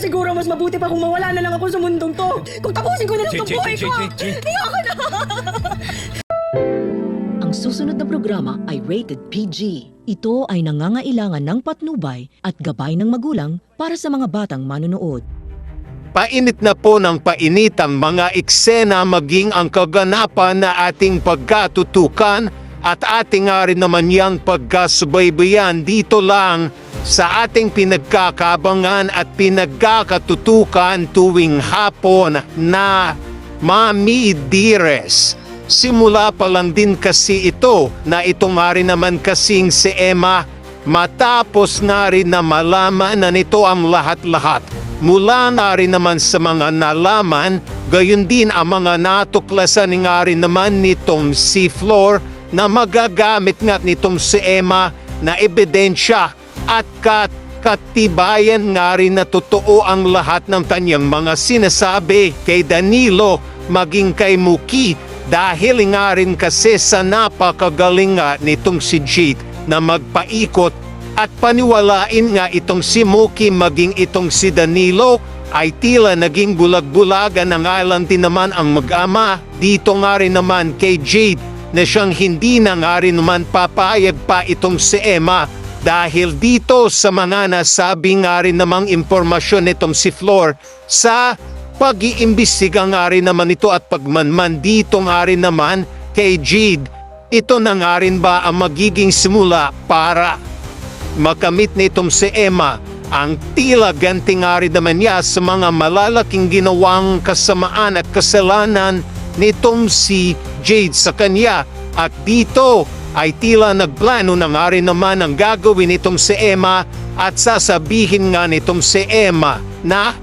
Siguro mas mabuti pa kung mawala na lang ako sa mundong to. Kung tapusin ko na lang itong buhay ko. Ayoko na! Ang susunod na programa ay rated PG. Ito ay nangangailangan ng patnubay at gabay ng magulang para sa mga batang manonood. Painit na po ng painit ang mga eksena maging ang kaganapan na ating pagkatutukan at ating nga rin naman yang pagkasubaybayan dito lang sa ating pinagkakabangan at pinagkakatutukan tuwing hapon na Mami Dearest. Simula pa lang din kasi ito na ito nga rin naman kasing si Emma matapos nga rin na malaman na nito ang lahat-lahat. Mula na rin naman sa mga nalaman, gayon din ang mga natuklasan nga rin naman nitong si Flor na magagamit nga nitong si Emma na ebidensya at katibayan nga rin na totoo ang lahat ng kanyang mga sinasabi kay Danilo maging kay Muki dahil nga rin kasi sa napakagaling nga nitong si Jade na magpaikot at paniwalain nga itong si Muki maging itong si Danilo ay tila naging bulag-bulagan na nga lang din naman ang mag-ama dito nga rin naman kay Jade na siyang hindi na nga rin naman papayag pa itong si Emma dahil dito sa mga nasabi nga rin namang impormasyon nitong si Flor sa pag-iimbestiga nga rin naman ito at pagmanman dito nga rin naman kay Jade. Ito na nga rin ba ang magiging simula para makamit nitong si Emma ang tila ganti nga rin naman niya sa mga malalaking ginawang kasamaan at kasalanan nitong si Jade sa kanya at dito ay tila nagplano na nga rin naman ang gagawin nitong si Emma at sasabihin nga nitong si Emma na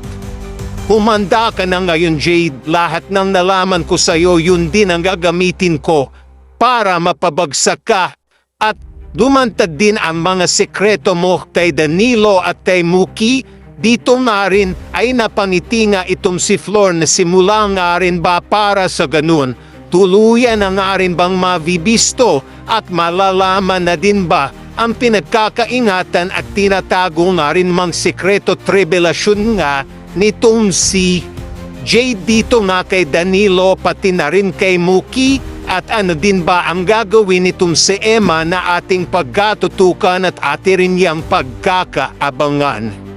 humanda ka na ngayon Jade, lahat ng nalaman ko sa iyo yun din ang gagamitin ko para mapabagsak ka at dumantad din ang mga sekreto mo kay Danilo at kay Muki. Dito nga rin ay napangiti nga itong si Flor na simula nga rin ba para sa ganun. Tuluyan na nga rin bang mabibisto at malalaman na din ba ang pinagkakaingatan at tinatago nga rin mang sekreto at revelasyon nga nitong si Jade dito nga kay Danilo pati na rin kay Muki. At ano din ba ang gagawin nitong si Emma na ating pagkatutukan at atin rin niyang pagkakaabangan?